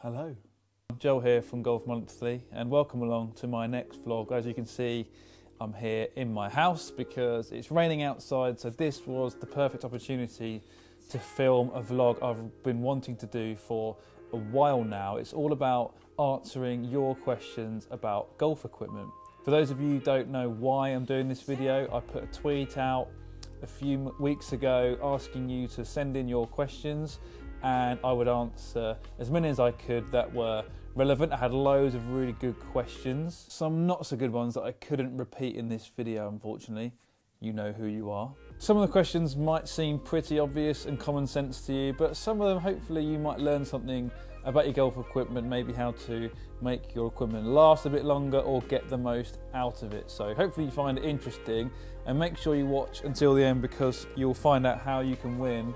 Hello, I'm Joel here from Golf Monthly and welcome along to my next vlog. As you can see, I'm here in my house because it's raining outside, so this was the perfect opportunity to film a vlog I've been wanting to do for a while now. It's all about answering your questions about golf equipment. For those of you who don't know why I'm doing this video, I put a tweet out a few weeks ago asking you to send in your questions and I would answer as many as I could that were relevant. I had loads of really good questions, some not so good ones that I couldn't repeat in this video, unfortunately. You know who you are. Some of the questions might seem pretty obvious and common sense to you, but some of them, hopefully you might learn something about your golf equipment, maybe how to make your equipment last a bit longer or get the most out of it. So hopefully you find it interesting, and make sure you watch until the end because you'll find out how you can win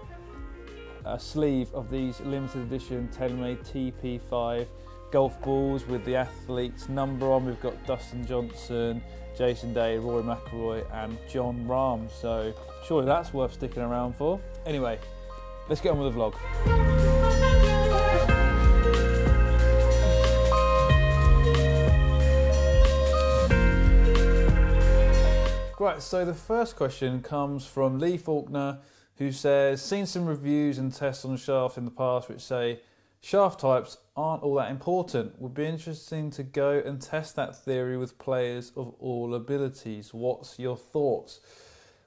a sleeve of these limited edition TaylorMade TP5 golf balls with the athlete's number on. We've got Dustin Johnson, Jason Day, Rory McIlroy and Jon Rahm, so surely that's worth sticking around for. Anyway, let's get on with the vlog. Right, so the first question comes from Lee Faulkner, who says, seen some reviews and tests on shafts in the past which say shaft types aren't all that important. Would be interesting to go and test that theory with players of all abilities. What's your thoughts?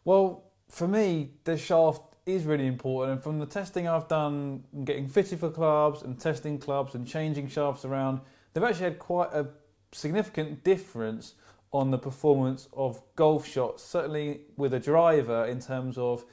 Well, for me, the shaft is really important, and from the testing I've done getting fitted for clubs and testing clubs and changing shafts around, they've actually had quite a significant difference on the performance of golf shots, certainly with a driver in terms of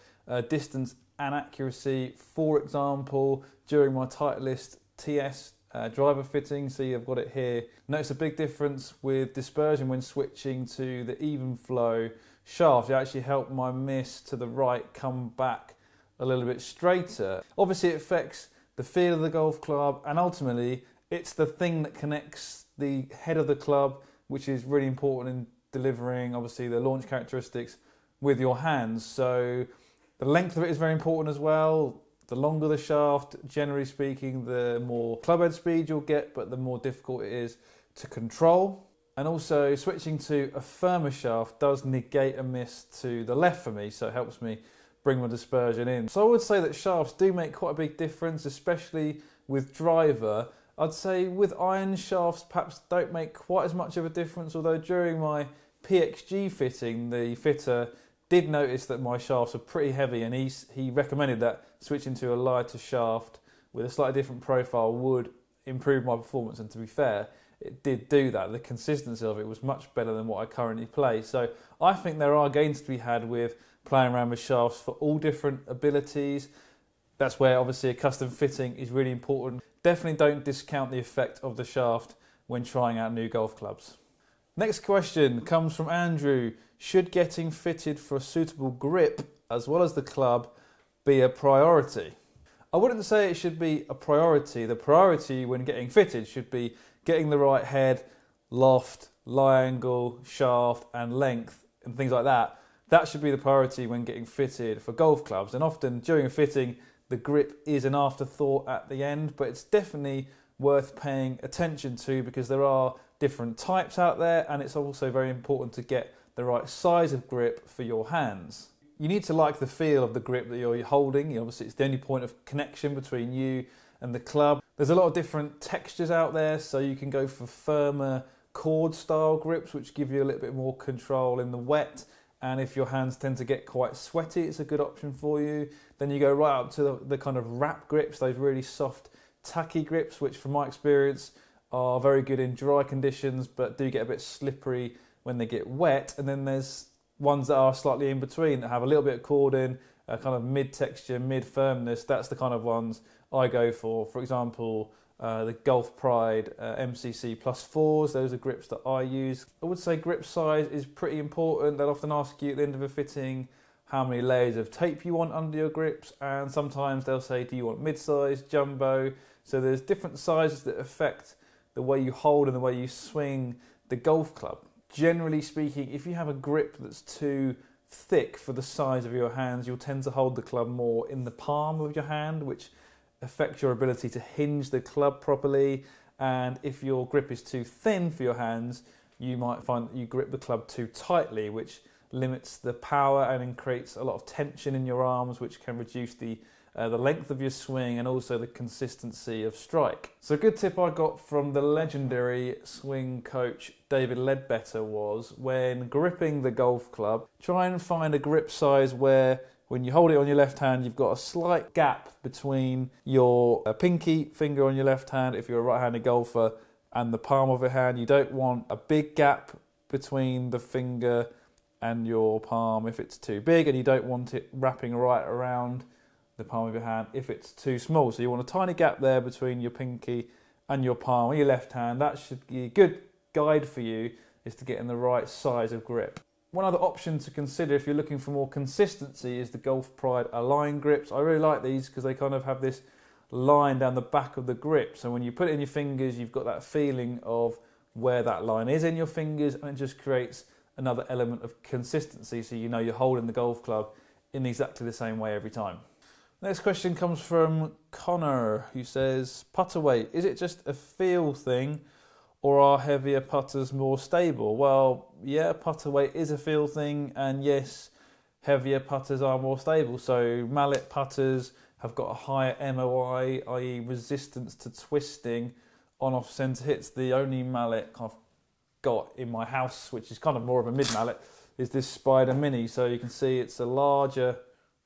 distance and accuracy. For example, during my Titleist TS driver fitting, see I've got it here, notice a big difference with dispersion when switching to the even flow shaft. It actually helped my miss to the right come back a little bit straighter. Obviously it affects the feel of the golf club, and ultimately it's the thing that connects the head of the club, which is really important in delivering obviously the launch characteristics with your hands. So the length of it is very important as well. The longer the shaft, generally speaking, the more clubhead speed you'll get, but the more difficult it is to control. And also switching to a firmer shaft does negate a miss to the left for me, so it helps me bring my dispersion in. So I would say that shafts do make quite a big difference, especially with driver. I'd say with iron, shafts perhaps don't make quite as much of a difference, although during my PXG fitting, the fitter did notice that my shafts are pretty heavy, and he recommended that switching to a lighter shaft with a slightly different profile would improve my performance, and to be fair, it did do that. The consistency of it was much better than what I currently play. So I think there are gains to be had with playing around with shafts for all different abilities. That's where obviously a custom fitting is really important. Definitely don't discount the effect of the shaft when trying out new golf clubs. Next question comes from Andrew. Should getting fitted for a suitable grip as well as the club be a priority? I wouldn't say it should be a priority. The priority when getting fitted should be getting the right head, loft, lie angle, shaft and length and things like that. That should be the priority when getting fitted for golf clubs, and often during a fitting the grip is an afterthought at the end, but it's definitely worth paying attention to because there are different types out there, and it's also very important to get the right size of grip for your hands. You need to like the feel of the grip that you're holding. Obviously it's the only point of connection between you and the club. There's a lot of different textures out there, so you can go for firmer cord style grips which give you a little bit more control in the wet, and if your hands tend to get quite sweaty, it's a good option for you. Then you go right up to the kind of wrap grips, those really soft tacky grips, which from my experience are very good in dry conditions but do get a bit slippery when they get wet. And then there's ones that are slightly in between that have a little bit of cord in, a kind of mid texture, mid firmness. That's the kind of ones I go for. For example, the Golf Pride MCC Plus 4s, those are grips that I use. I would say grip size is pretty important. They'll often ask you at the end of a fitting how many layers of tape you want under your grips, and sometimes they'll say, do you want mid-size, jumbo? So there's different sizes that affect the way you hold and the way you swing the golf club. Generally speaking, if you have a grip that's too thick for the size of your hands, you'll tend to hold the club more in the palm of your hand, which affect your ability to hinge the club properly. And if your grip is too thin for your hands, you might find that you grip the club too tightly, which limits the power and creates a lot of tension in your arms, which can reduce the length of your swing and also the consistency of strike. So a good tip I got from the legendary swing coach David Ledbetter was, when gripping the golf club, try and find a grip size where when you hold it on your left hand, you've got a slight gap between your pinky finger on your left hand, if you're a right-handed golfer, and the palm of your hand. You don't want a big gap between the finger and your palm if it's too big, and you don't want it wrapping right around the palm of your hand if it's too small. So you want a tiny gap there between your pinky and your palm or your left hand. That should be a good guide for you, is to get in the right size of grip. One other option to consider if you're looking for more consistency is the Golf Pride Align grips. I really like these because they kind of have this line down the back of the grip. So when you put it in your fingers, you've got that feeling of where that line is in your fingers, and it just creates another element of consistency, so you know you're holding the golf club in exactly the same way every time. Next question comes from Connor, who says, putter weight, is it just a feel thing, or are heavier putters more stable? Well, yeah, putter weight is a feel thing, and yes, heavier putters are more stable. So mallet putters have got a higher MOI, i.e. resistance to twisting on off-centre hits. The only mallet I've got in my house, which is kind of more of a mid-mallet, is this Spider Mini. So you can see it's a larger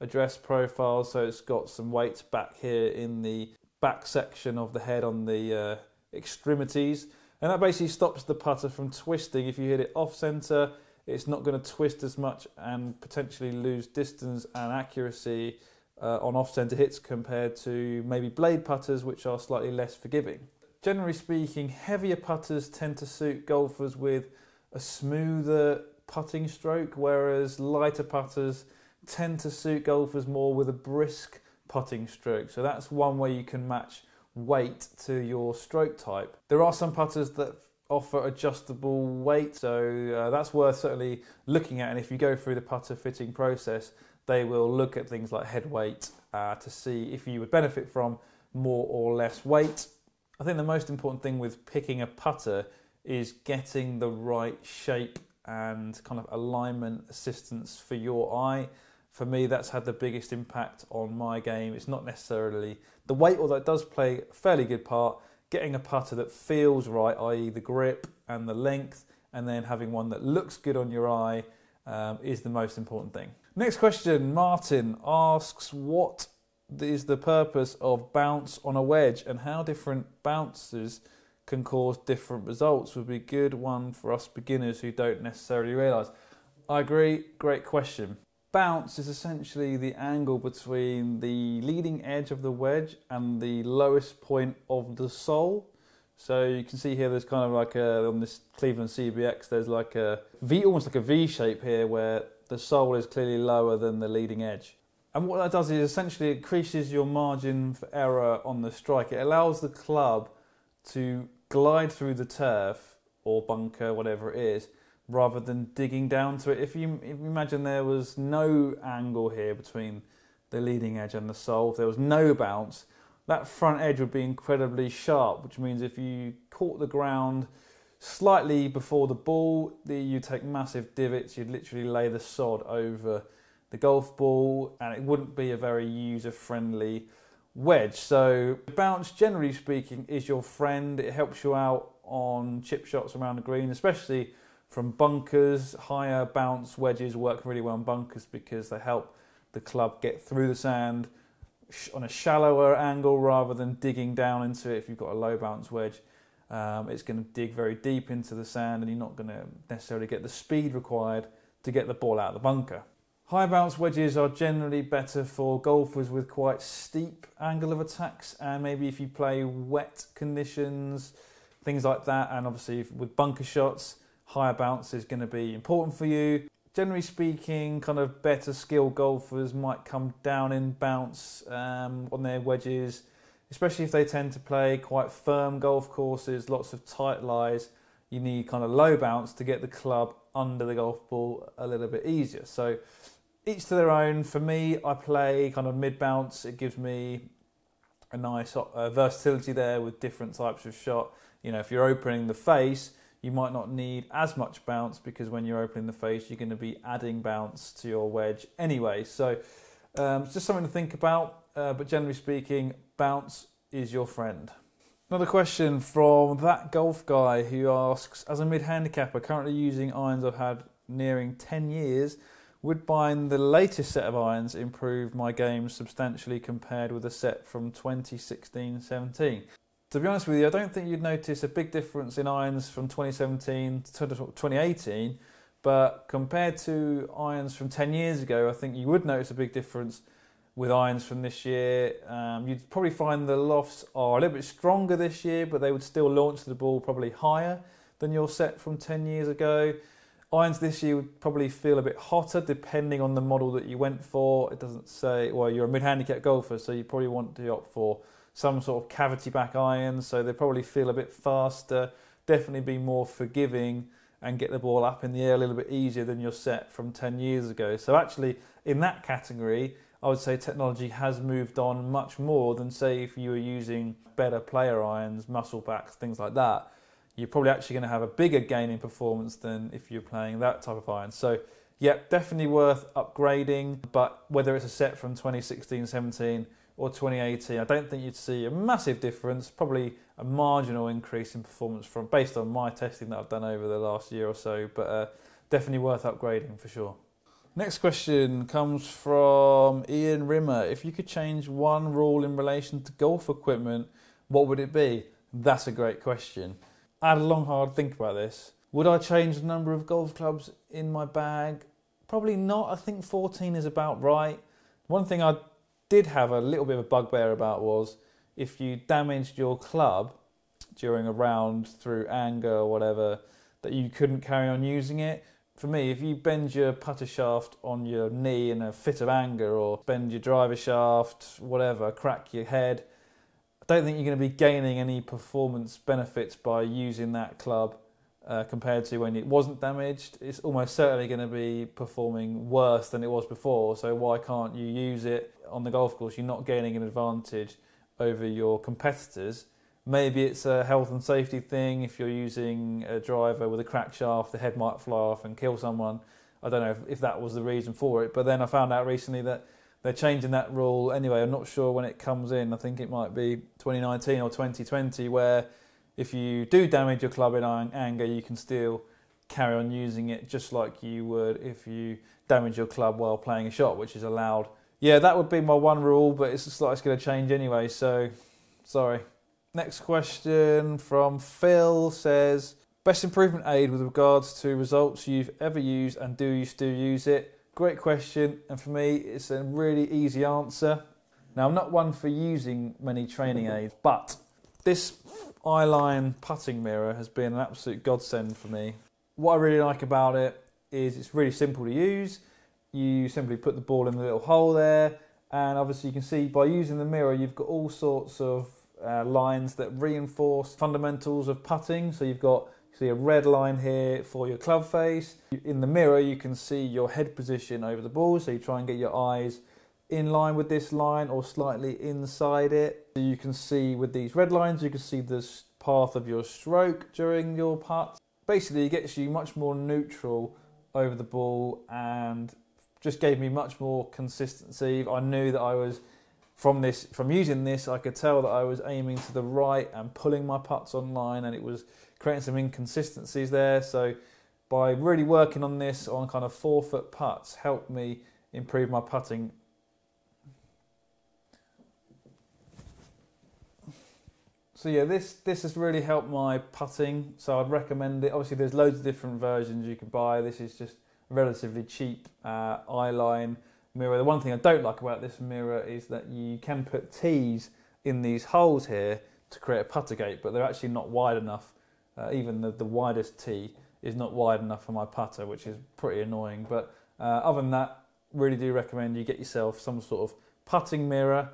address profile, so it's got some weight back here in the back section of the head on the extremities, and that basically stops the putter from twisting. If you hit it off centre, it's not going to twist as much and potentially lose distance and accuracy on off centre hits compared to maybe blade putters, which are slightly less forgiving. Generally speaking, heavier putters tend to suit golfers with a smoother putting stroke, whereas lighter putters tend to suit golfers more with a brisk putting stroke. So that's one way you can match weight to your stroke type. There are some putters that offer adjustable weight, so that's worth certainly looking at. And if you go through the putter fitting process, they will look at things like head weight to see if you would benefit from more or less weight. I think the most important thing with picking a putter is getting the right shape and kind of alignment assistance for your eye. For me, that's had the biggest impact on my game. It's not necessarily the weight, although it does play a fairly good part. Getting a putter that feels right, i.e. the grip and the length, and then having one that looks good on your eye is the most important thing. Next question, Martin asks, what is the purpose of bounce on a wedge, and how different bounces can cause different results? Would be a good one for us beginners who don't necessarily realise. I agree, great question. Bounce is essentially the angle between the leading edge of the wedge and the lowest point of the sole. So you can see here there's kind of like on this Cleveland CBX, there's like a V, almost like a V shape here, where the sole is clearly lower than the leading edge. And what that does is essentially increases your margin for error on the strike. It allows the club to glide through the turf or bunker, whatever it is, rather than digging down to it. If you imagine there was no angle here between the leading edge and the sole, if there was no bounce, that front edge would be incredibly sharp, which means if you caught the ground slightly before the ball, you'd take massive divots, you'd literally lay the sod over the golf ball, and it wouldn't be a very user-friendly wedge. So bounce, generally speaking, is your friend. It helps you out on chip shots around the green, especially from bunkers. Higher bounce wedges work really well in bunkers because they help the club get through the sand on a shallower angle rather than digging down into it. If you've got a low bounce wedge, it's going to dig very deep into the sand, and you're not going to necessarily get the speed required to get the ball out of the bunker. High bounce wedges are generally better for golfers with quite steep angle of attacks, and maybe if you play wet conditions, things like that, and obviously with bunker shots, higher bounce is going to be important for you. Generally speaking, kind of better skilled golfers might come down in bounce on their wedges, especially if they tend to play quite firm golf courses, lots of tight lies. You need kind of low bounce to get the club under the golf ball a little bit easier. So each to their own. For me, I play kind of mid bounce. It gives me a nice versatility there with different types of shot. You know, if you're opening the face, you might not need as much bounce because when you're opening the face, you're going to be adding bounce to your wedge anyway. So it's just something to think about, but generally speaking, bounce is your friend. Another question from That Golf Guy, who asks, as a mid-handicapper currently using irons I've had nearing 10 years, would buying the latest set of irons improve my game substantially compared with a set from 2016-17? To be honest with you, I don't think you'd notice a big difference in irons from 2017 to 2018, but compared to irons from 10 years ago, I think you would notice a big difference with irons from this year. You'd probably find the lofts are a little bit stronger this year, but they would still launch the ball probably higher than your set from 10 years ago. Irons this year would probably feel a bit hotter depending on the model that you went for. It doesn't say, well, you're a mid-handicap golfer, so you probably want to opt for some sort of cavity back irons, so they probably feel a bit faster, definitely be more forgiving and get the ball up in the air a little bit easier than your set from 10 years ago. So actually, in that category, I would say technology has moved on much more than, say, if you were using better player irons, muscle backs, things like that. You're probably actually going to have a bigger gain in performance than if you're playing that type of iron. So, yeah, definitely worth upgrading, but whether it's a set from 2016-17 or 2018, I don't think you'd see a massive difference, probably a marginal increase in performance based on my testing that I've done over the last year or so, but definitely worth upgrading for sure. Next question comes from Ian Rimmer. If you could change one rule in relation to golf equipment, what would it be? That's a great question. I had a long, hard think about this. Would I change the number of golf clubs in my bag? Probably not. I think 14 is about right. One thing I did have a little bit of a bugbear about was if you damaged your club during a round through anger or whatever, that you couldn't carry on using it. For me, if you bend your putter shaft on your knee in a fit of anger, or bend your driver shaft, whatever, crack your head, I don't think you're going to be gaining any performance benefits by using that club compared to when it wasn't damaged. It's almost certainly going to be performing worse than it was before, so why can't you use it on the golf course? You're not gaining an advantage over your competitors. Maybe it's a health and safety thing. If you're using a driver with a cracked shaft, the head might fly off and kill someone. I don't know if that was the reason for it. But then I found out recently that they're changing that rule anyway. I'm not sure when it comes in. I think it might be 2019 or 2020, where if you do damage your club in anger, you can still carry on using it just like you would if you damage your club while playing a shot, which is allowed. Yeah, that would be my one rule, but it's just like it's going to change anyway, so sorry. Next question from Phil says, best improvement aid with regards to results you've ever used, and do you still use it? Great question, and for me it's a really easy answer. Now, I'm not one for using many training aids, but this Eyeline putting mirror has been an absolute godsend for me. What I really like about it is it's really simple to use. You simply put the ball in the little hole there, and obviously you can see by using the mirror you've got all sorts of lines that reinforce fundamentals of putting. So you've got a red line here for your club face. In the mirror you can see your head position over the ball, so you try and get your eyes in line with this line or slightly inside it. So you can see with these red lines, you can see the path of your stroke during your putt. Basically it gets you much more neutral over the ball and just gave me much more consistency. I knew that I was from using this, I could tell that I was aiming to the right and pulling my putts on line, and it was creating some inconsistencies there. So by really working on this on kind of 4-foot putts helped me improve my putting. So yeah, this has really helped my putting, so I'd recommend it. Obviously there's loads of different versions you can buy. This is just a relatively cheap Eyeline mirror. The one thing I don't like about this mirror is that you can put T's in these holes here to create a putter gate, but they're actually not wide enough. Even the widest T is not wide enough for my putter, which is pretty annoying. But other than that, really do recommend you get yourself some sort of putting mirror.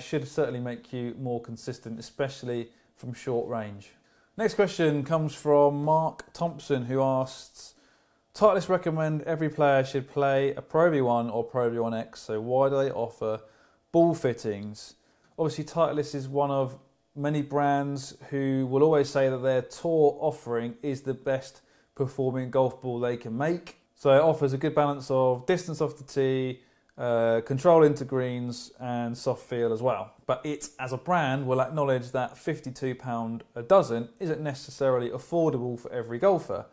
Should certainly make you more consistent, especially from short range. Next question comes from Mark Thompson, who asks, Titleist recommend every player should play a Pro V1 or Pro V1X, so why do they offer ball fittings? Obviously, Titleist is one of many brands who will always say that their tour offering is the best performing golf ball they can make. So it offers a good balance of distance off the tee, control into greens and soft feel as well. But it, as a brand, will acknowledge that £52 a dozen isn't necessarily affordable for every golfer.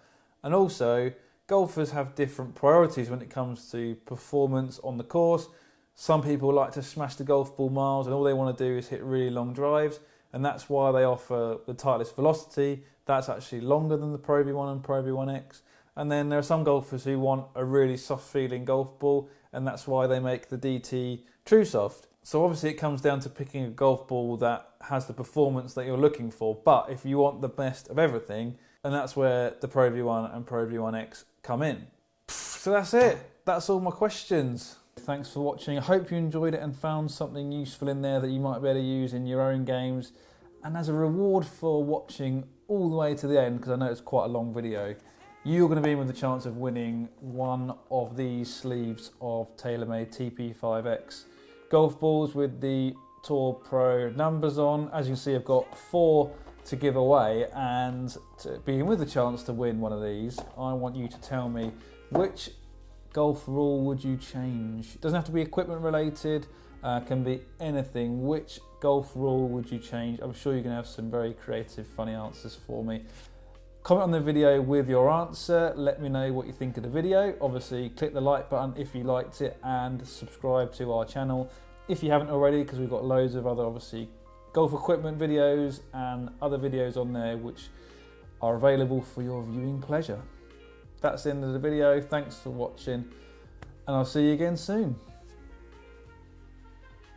And also, golfers have different priorities when it comes to performance on the course. Some people like to smash the golf ball miles and all they want to do is hit really long drives, and that's why they offer the Titleist Velocity. That's actually longer than the Pro V1 and Pro V1X. And then there are some golfers who want a really soft feeling golf ball, and that's why they make the DT True Soft. So obviously it comes down to picking a golf ball that has the performance that you're looking for. But if you want the best of everything, and that's where the Pro V1 and Pro V1X come in. So that's it. That's all my questions. Thanks for watching. I hope you enjoyed it and found something useful in there that you might be able to use in your own games. And as a reward for watching all the way to the end, because I know it's quite a long video, you're going to be in with the chance of winning one of these sleeves of TaylorMade TP5X golf balls with the Tour Pro numbers on. As you can see, I've got 4 to give away, and to be in with the chance to win one of these, I want you to tell me which golf rule would you change. It doesn't have to be equipment related, can be anything. Which golf rule would you change? I'm sure you're going to have some very creative, funny answers for me. Comment on the video with your answer. Let me know what you think of the video. Obviously, click the like button if you liked it and subscribe to our channel if you haven't already, because we've got loads of other, obviously, golf equipment videos and other videos on there which are available for your viewing pleasure. That's the end of the video. Thanks for watching, and I'll see you again soon.